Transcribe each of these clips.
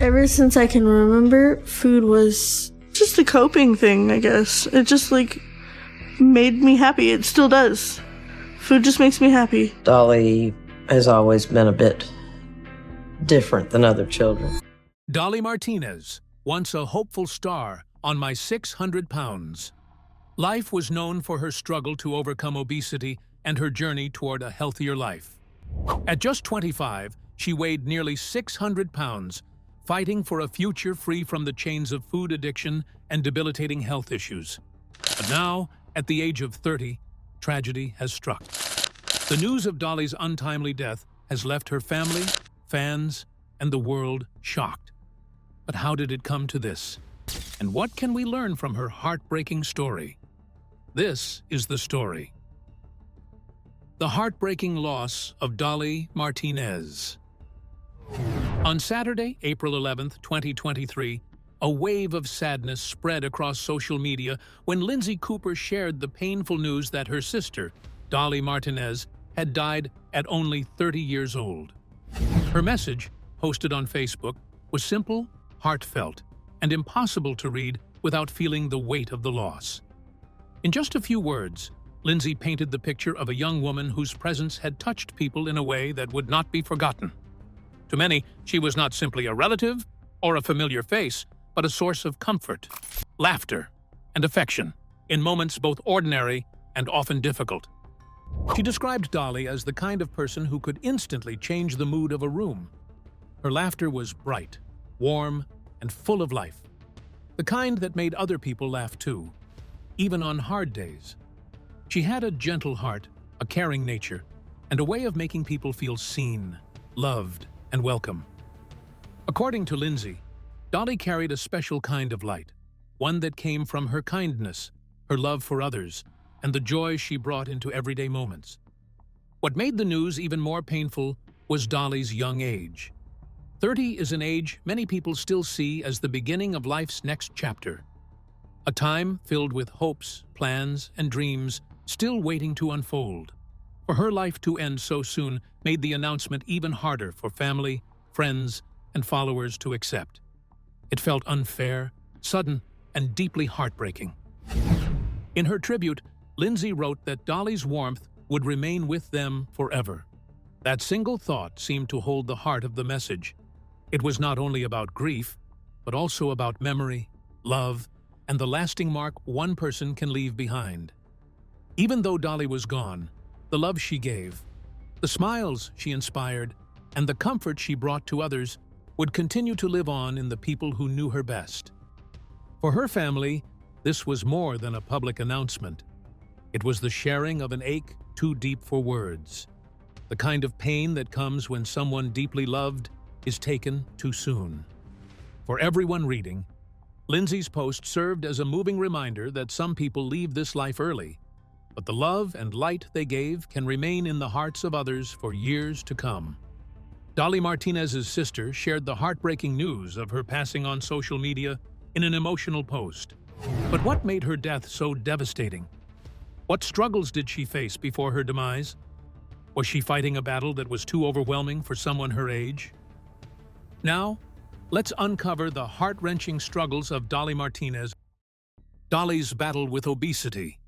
Ever since I can remember, food was just a coping thing, I guess. It just, made me happy. It still does. Food just makes me happy. Dolly has always been a bit different than other children. Dolly Martinez, once a hopeful star on My 600 Pounds. Life was known for her struggle to overcome obesity and her journey toward a healthier life. At just 25, she weighed nearly 600 pounds, fighting for a future free from the chains of food addiction and debilitating health issues. But now, at the age of 30, tragedy has struck. The news of Dolly's untimely death has left her family, fans, and the world shocked. But how did it come to this? And what can we learn from her heartbreaking story? This is the story. The heartbreaking loss of Dolly Martinez. On Saturday, April 11, 2023, a wave of sadness spread across social media when Lindsay Cooper shared the painful news that her sister, Dolly Martinez, had died at only 30 years old. Her message, posted on Facebook, was simple, heartfelt, and impossible to read without feeling the weight of the loss. In just a few words, Lindsay painted the picture of a young woman whose presence had touched people in a way that would not be forgotten. To many, she was not simply a relative or a familiar face, but a source of comfort, laughter, and affection in moments both ordinary and often difficult. She described Dolly as the kind of person who could instantly change the mood of a room. Her laughter was bright, warm, and full of life. The kind that made other people laugh too, even on hard days. She had a gentle heart, a caring nature, and a way of making people feel seen, loved, and welcome. According to Lindsay, Dolly carried a special kind of light, one that came from her kindness, her love for others, and the joy she brought into everyday moments. What made the news even more painful was Dolly's young age. 30 is an age many people still see as the beginning of life's next chapter, a time filled with hopes, plans, and dreams still waiting to unfold. For her life to end so soon made the announcement even harder for family, friends, and followers to accept. It felt unfair, sudden, and deeply heartbreaking. In her tribute, Lindsay wrote that Dolly's warmth would remain with them forever. That single thought seemed to hold the heart of the message. It was not only about grief, but also about memory, love, and the lasting mark one person can leave behind. Even though Dolly was gone, the love she gave, the smiles she inspired, and the comfort she brought to others would continue to live on in the people who knew her best. For her family, this was more than a public announcement. It was the sharing of an ache too deep for words, the kind of pain that comes when someone deeply loved is taken too soon. For everyone reading, Lindsay's post served as a moving reminder that some people leave this life early, but the love and light they gave can remain in the hearts of others for years to come. Dolly Martinez's sister shared the heartbreaking news of her passing on social media in an emotional post. But what made her death so devastating? What struggles did she face before her demise? Was she fighting a battle that was too overwhelming for someone her age? Now, let's uncover the heart-wrenching struggles of Dolly Martinez. Dolly's battle with obesity.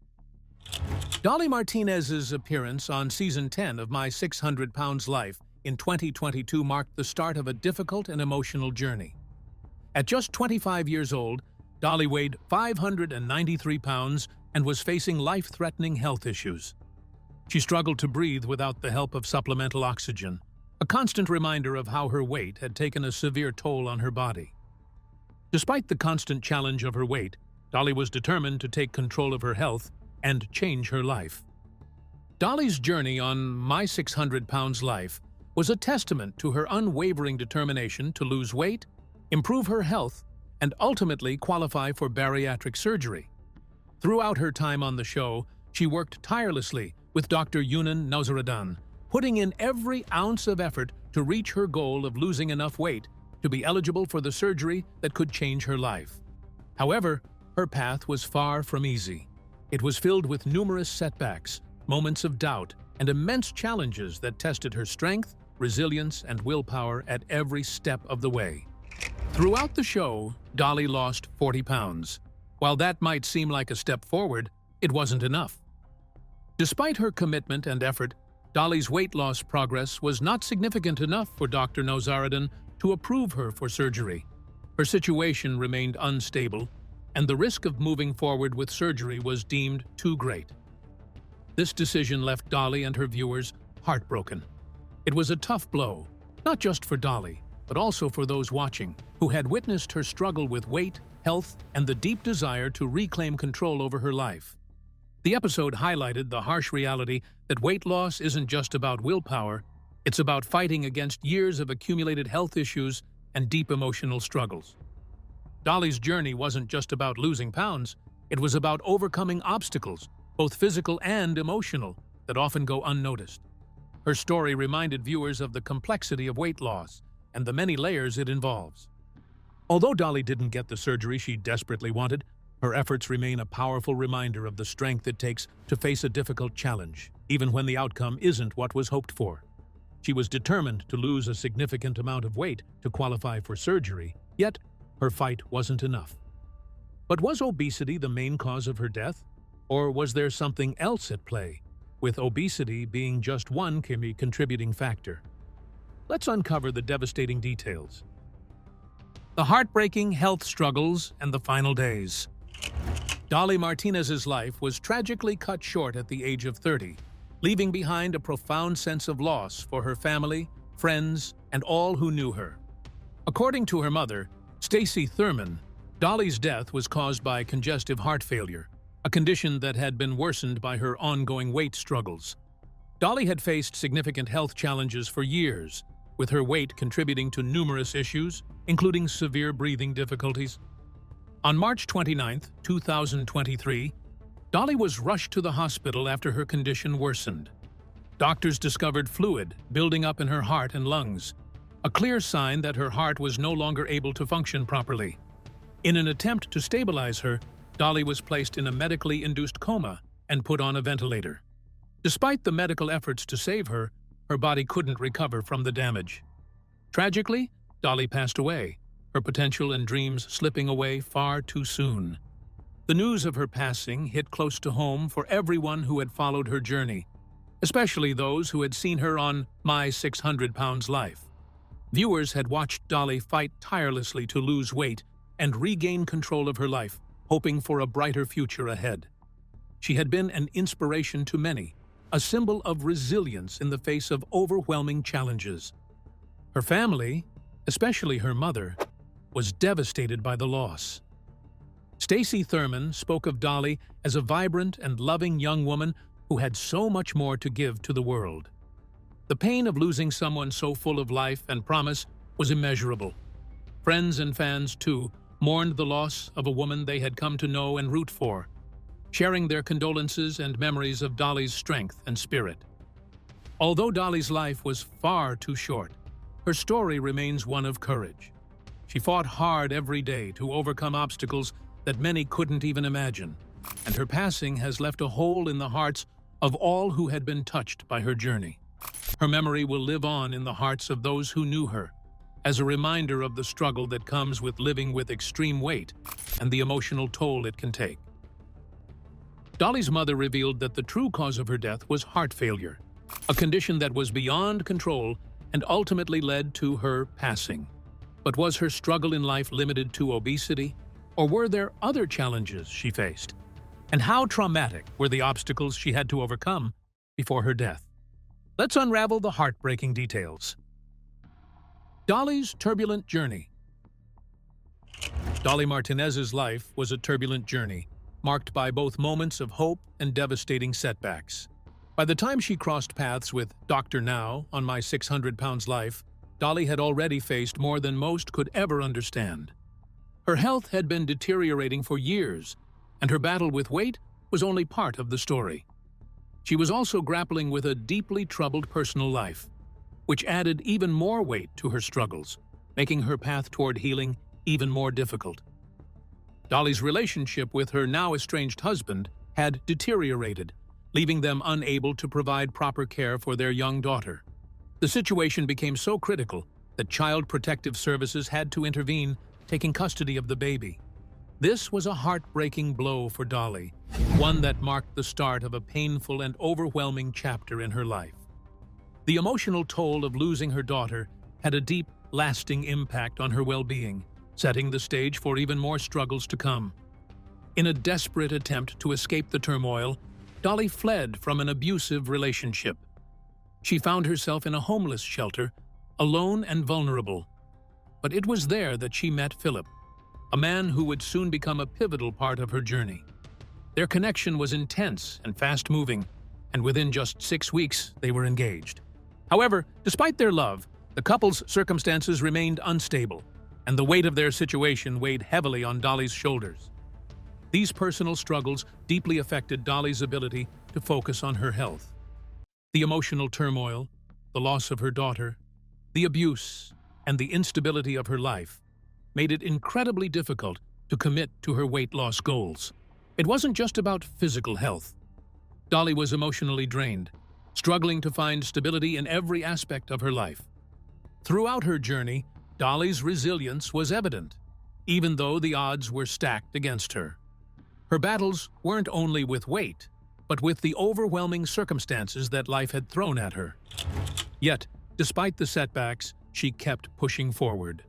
Dolly Martinez's appearance on Season 10 of My 600 Pounds Life in 2022 marked the start of a difficult and emotional journey. At just 25 years old, Dolly weighed 593 pounds and was facing life-threatening health issues. She struggled to breathe without the help of supplemental oxygen, a constant reminder of how her weight had taken a severe toll on her body. Despite the constant challenge of her weight, Dolly was determined to take control of her health and change her life. Dolly's journey on My 600 Pounds Life was a testament to her unwavering determination to lose weight, improve her health, and ultimately qualify for bariatric surgery. Throughout her time on the show, she worked tirelessly with Dr. Yunan Nazaradan, putting in every ounce of effort to reach her goal of losing enough weight to be eligible for the surgery that could change her life. However, her path was far from easy. It was filled with numerous setbacks, moments of doubt, and immense challenges that tested her strength, resilience, and willpower at every step of the way. Throughout the show, Dolly lost 40 pounds. While that might seem like a step forward, it wasn't enough. Despite her commitment and effort, Dolly's weight loss progress was not significant enough for Dr. Nozaruddin to approve her for surgery. Her situation remained unstable, and the risk of moving forward with surgery was deemed too great. This decision left Dolly and her viewers heartbroken. It was a tough blow, not just for Dolly, but also for those watching, who had witnessed her struggle with weight, health, and the deep desire to reclaim control over her life. The episode highlighted the harsh reality that weight loss isn't just about willpower, it's about fighting against years of accumulated health issues and deep emotional struggles. Dolly's journey wasn't just about losing pounds, it was about overcoming obstacles, both physical and emotional, that often go unnoticed. Her story reminded viewers of the complexity of weight loss and the many layers it involves. Although Dolly didn't get the surgery she desperately wanted, her efforts remain a powerful reminder of the strength it takes to face a difficult challenge, even when the outcome isn't what was hoped for. She was determined to lose a significant amount of weight to qualify for surgery, yet her fight wasn't enough. But was obesity the main cause of her death? Or was there something else at play, with obesity being just one contributing factor? Let's uncover the devastating details. The heartbreaking health struggles and the final days. Dolly Martinez's life was tragically cut short at the age of 30, leaving behind a profound sense of loss for her family, friends, and all who knew her. According to her mother, Stacy Thurman, Dolly's death was caused by congestive heart failure, a condition that had been worsened by her ongoing weight struggles. Dolly had faced significant health challenges for years, with her weight contributing to numerous issues, including severe breathing difficulties. On March 29, 2023, Dolly was rushed to the hospital after her condition worsened. Doctors discovered fluid building up in her heart and lungs, a clear sign that her heart was no longer able to function properly. In an attempt to stabilize her, Dolly was placed in a medically induced coma and put on a ventilator. Despite the medical efforts to save her, her body couldn't recover from the damage. Tragically, Dolly passed away, her potential and dreams slipping away far too soon. The news of her passing hit close to home for everyone who had followed her journey, especially those who had seen her on My 600 Pounds Life. Viewers had watched Dolly fight tirelessly to lose weight and regain control of her life, hoping for a brighter future ahead. She had been an inspiration to many, a symbol of resilience in the face of overwhelming challenges. Her family, especially her mother, was devastated by the loss. Stacy Thurman spoke of Dolly as a vibrant and loving young woman who had so much more to give to the world. The pain of losing someone so full of life and promise was immeasurable. Friends and fans, too, mourned the loss of a woman they had come to know and root for, sharing their condolences and memories of Dolly's strength and spirit. Although Dolly's life was far too short, her story remains one of courage. She fought hard every day to overcome obstacles that many couldn't even imagine, and her passing has left a hole in the hearts of all who had been touched by her journey. Her memory will live on in the hearts of those who knew her, as a reminder of the struggle that comes with living with extreme weight and the emotional toll it can take. Dolly's mother revealed that the true cause of her death was heart failure, a condition that was beyond control and ultimately led to her passing. But was her struggle in life limited to obesity, or were there other challenges she faced? And how traumatic were the obstacles she had to overcome before her death? Let's unravel the heartbreaking details. Dolly's turbulent journey. Dolly Martinez's life was a turbulent journey, marked by both moments of hope and devastating setbacks. By the time she crossed paths with Dr. Now on My 600 Pounds Life, Dolly had already faced more than most could ever understand. Her health had been deteriorating for years, and her battle with weight was only part of the story. She was also grappling with a deeply troubled personal life, which added even more weight to her struggles, making her path toward healing even more difficult. Dolly's relationship with her now estranged husband had deteriorated, leaving them unable to provide proper care for their young daughter. The situation became so critical that Child Protective Services had to intervene, taking custody of the baby. This was a heartbreaking blow for Dolly, one that marked the start of a painful and overwhelming chapter in her life. The emotional toll of losing her daughter had a deep, lasting impact on her well-being, setting the stage for even more struggles to come. In a desperate attempt to escape the turmoil, Dolly fled from an abusive relationship. She found herself in a homeless shelter, alone and vulnerable. But it was there that she met Philip, a man who would soon become a pivotal part of her journey. Their connection was intense and fast-moving, and within just 6 weeks, they were engaged. However, despite their love, the couple's circumstances remained unstable, and the weight of their situation weighed heavily on Dolly's shoulders. These personal struggles deeply affected Dolly's ability to focus on her health. The emotional turmoil, the loss of her daughter, the abuse, and the instability of her life made it incredibly difficult to commit to her weight loss goals. It wasn't just about physical health. Dolly was emotionally drained, struggling to find stability in every aspect of her life. Throughout her journey, Dolly's resilience was evident, even though the odds were stacked against her. Her battles weren't only with weight, but with the overwhelming circumstances that life had thrown at her. Yet, despite the setbacks, she kept pushing forward.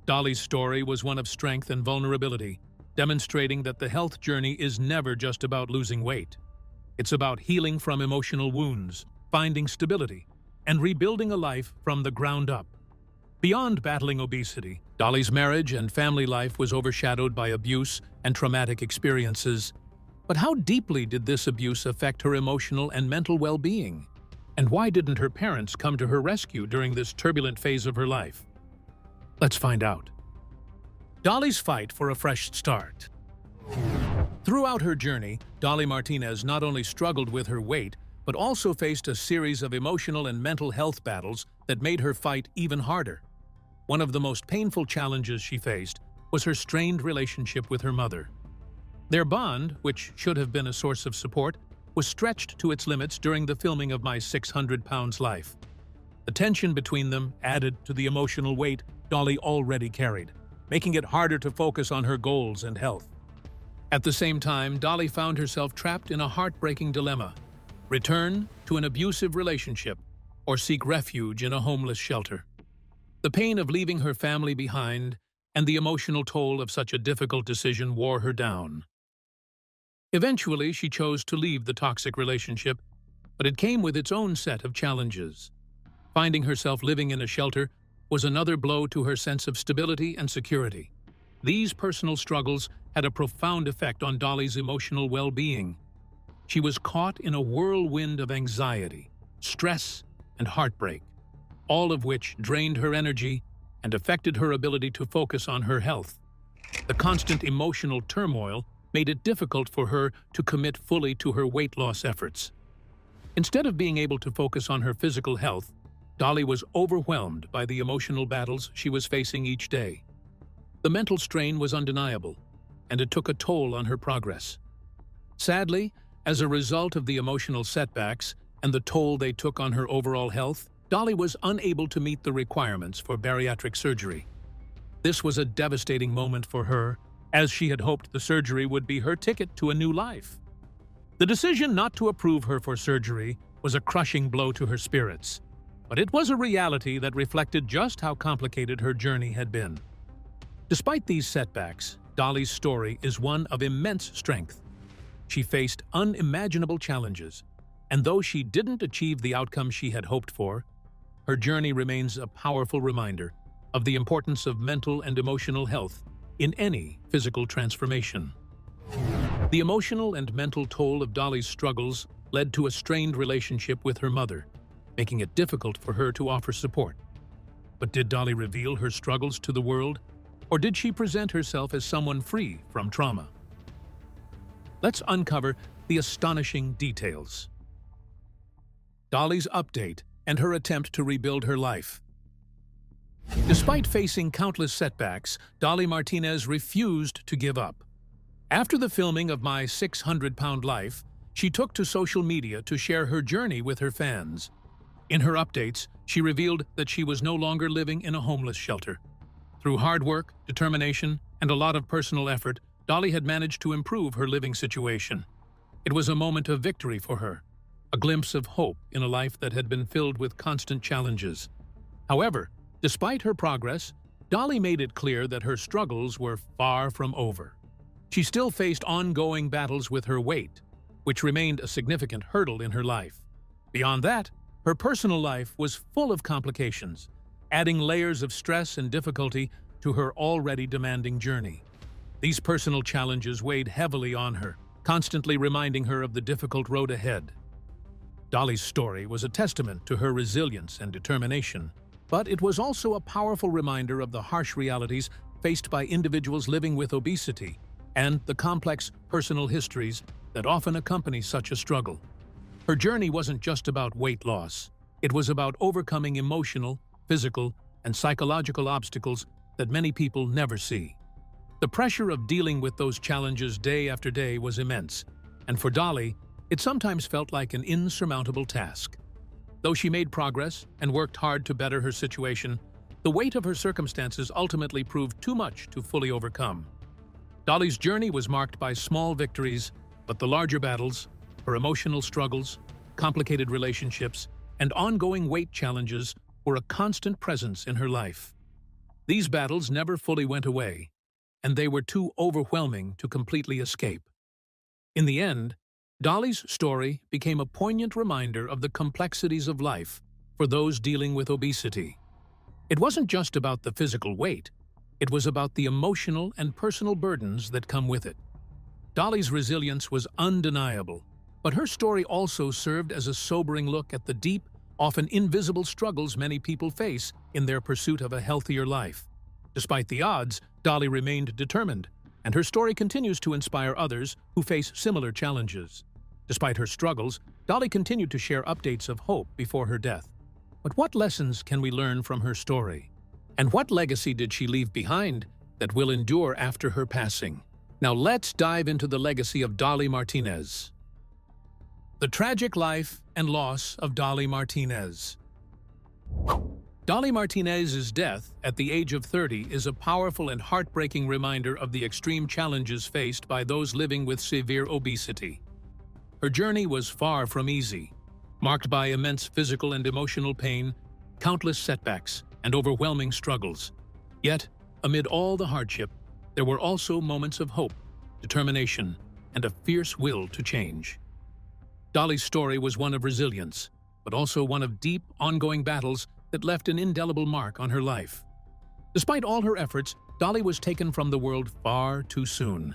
Dolly's story was one of strength and vulnerability, demonstrating that the health journey is never just about losing weight. It's about healing from emotional wounds, finding stability, and rebuilding a life from the ground up. Beyond battling obesity, Dolly's marriage and family life was overshadowed by abuse and traumatic experiences. But how deeply did this abuse affect her emotional and mental well-being? And why didn't her parents come to her rescue during this turbulent phase of her life? Let's find out. Dolly's fight for a fresh start. Throughout her journey, Dolly Martinez not only struggled with her weight, but also faced a series of emotional and mental health battles that made her fight even harder. One of the most painful challenges she faced was her strained relationship with her mother. Their bond, which should have been a source of support, was stretched to its limits during the filming of My 600 Pounds Life. The tension between them added to the emotional weight Dolly already carried, making it harder to focus on her goals and health. At the same time, Dolly found herself trapped in a heartbreaking dilemma: return to an abusive relationship or seek refuge in a homeless shelter. The pain of leaving her family behind and the emotional toll of such a difficult decision wore her down. Eventually, she chose to leave the toxic relationship, but it came with its own set of challenges. Finding herself living in a shelter was another blow to her sense of stability and security. These personal struggles had a profound effect on Dolly's emotional well-being. She was caught in a whirlwind of anxiety, stress, and heartbreak, all of which drained her energy and affected her ability to focus on her health. The constant emotional turmoil made it difficult for her to commit fully to her weight loss efforts. Instead of being able to focus on her physical health, Dolly was overwhelmed by the emotional battles she was facing each day. The mental strain was undeniable, and it took a toll on her progress. Sadly, as a result of the emotional setbacks and the toll they took on her overall health, Dolly was unable to meet the requirements for bariatric surgery. This was a devastating moment for her, as she had hoped the surgery would be her ticket to a new life. The decision not to approve her for surgery was a crushing blow to her spirits, but it was a reality that reflected just how complicated her journey had been. Despite these setbacks, Dolly's story is one of immense strength. She faced unimaginable challenges, and though she didn't achieve the outcome she had hoped for, her journey remains a powerful reminder of the importance of mental and emotional health in any physical transformation. The emotional and mental toll of Dolly's struggles led to a strained relationship with her mother, making it difficult for her to offer support. But did Dolly reveal her struggles to the world, or did she present herself as someone free from trauma? Let's uncover the astonishing details. Dolly's update and her attempt to rebuild her life. Despite facing countless setbacks, Dolly Martinez refused to give up. After the filming of My 600 Pound Life, she took to social media to share her journey with her fans. In her updates, she revealed that she was no longer living in a homeless shelter. Through hard work, determination, and a lot of personal effort, Dolly had managed to improve her living situation. It was a moment of victory for her, a glimpse of hope in a life that had been filled with constant challenges. However, despite her progress, Dolly made it clear that her struggles were far from over. She still faced ongoing battles with her weight, which remained a significant hurdle in her life. Beyond that, her personal life was full of complications, adding layers of stress and difficulty to her already demanding journey. These personal challenges weighed heavily on her, constantly reminding her of the difficult road ahead. Dolly's story was a testament to her resilience and determination, but it was also a powerful reminder of the harsh realities faced by individuals living with obesity and the complex personal histories that often accompany such a struggle. Her journey wasn't just about weight loss. It was about overcoming emotional, physical, and psychological obstacles that many people never see. The pressure of dealing with those challenges day after day was immense, and for Dolly, it sometimes felt like an insurmountable task. Though she made progress and worked hard to better her situation, the weight of her circumstances ultimately proved too much to fully overcome. Dolly's journey was marked by small victories, but the larger battles, her emotional struggles, complicated relationships, and ongoing weight challenges were a constant presence in her life. These battles never fully went away, and they were too overwhelming to completely escape. In the end, Dolly's story became a poignant reminder of the complexities of life for those dealing with obesity. It wasn't just about the physical weight, it was about the emotional and personal burdens that come with it. Dolly's resilience was undeniable, but her story also served as a sobering look at the deep, often invisible struggles many people face in their pursuit of a healthier life. Despite the odds, Dolly remained determined, and her story continues to inspire others who face similar challenges. Despite her struggles, Dolly continued to share updates of hope before her death. But what lessons can we learn from her story? And what legacy did she leave behind that will endure after her passing? Now let's dive into the legacy of Dolly Martinez. The tragic life and loss of Dolly Martinez. Dolly Martinez's death at the age of 30 is a powerful and heartbreaking reminder of the extreme challenges faced by those living with severe obesity. Her journey was far from easy, marked by immense physical and emotional pain, countless setbacks, and overwhelming struggles. Yet, amid all the hardship, there were also moments of hope, determination, and a fierce will to change. Dolly's story was one of resilience, but also one of deep, ongoing battles that left an indelible mark on her life. Despite all her efforts, Dolly was taken from the world far too soon.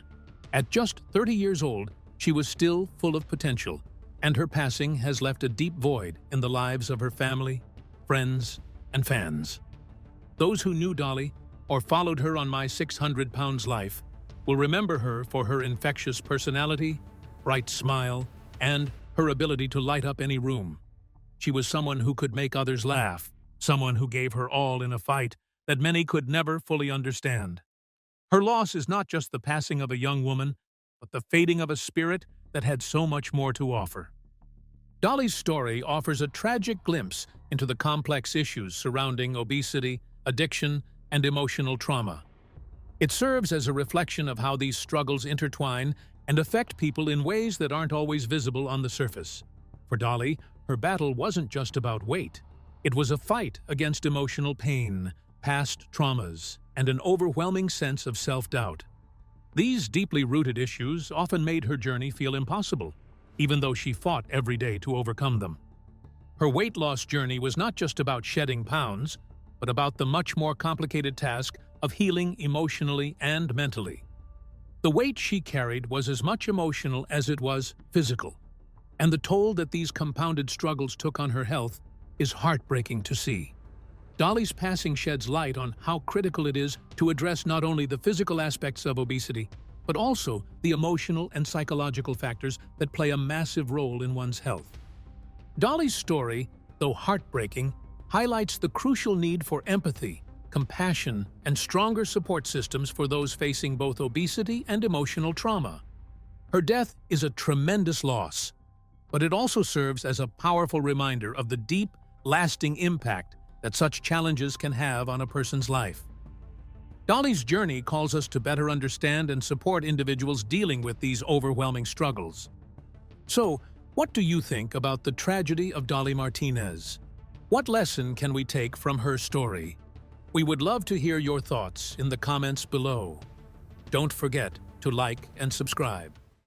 At just 30 years old, she was still full of potential, and her passing has left a deep void in the lives of her family, friends, and fans. Those who knew Dolly or followed her on My 600 Pounds Life will remember her for her infectious personality, bright smile, and her ability to light up any room. She was someone who could make others laugh, someone who gave her all in a fight that many could never fully understand. Her loss is not just the passing of a young woman, but the fading of a spirit that had so much more to offer. Dolly's story offers a tragic glimpse into the complex issues surrounding obesity, addiction, and emotional trauma. It serves as a reflection of how these struggles intertwine and affect people in ways that aren't always visible on the surface. For Dolly, her battle wasn't just about weight. It was a fight against emotional pain, past traumas, and an overwhelming sense of self-doubt. These deeply rooted issues often made her journey feel impossible, even though she fought every day to overcome them. Her weight loss journey was not just about shedding pounds, but about the much more complicated task of healing emotionally and mentally. The weight she carried was as much emotional as it was physical, and the toll that these compounded struggles took on her health is heartbreaking to see. Dolly's passing sheds light on how critical it is to address not only the physical aspects of obesity, but also the emotional and psychological factors that play a massive role in one's health. Dolly's story, though heartbreaking, highlights the crucial need for empathy, compassion, and stronger support systems for those facing both obesity and emotional trauma. Her death is a tremendous loss, but it also serves as a powerful reminder of the deep, lasting impact that such challenges can have on a person's life. Dolly's journey calls us to better understand and support individuals dealing with these overwhelming struggles. So, what do you think about the tragedy of Dolly Martinez? What lesson can we take from her story? We would love to hear your thoughts in the comments below. Don't forget to like and subscribe.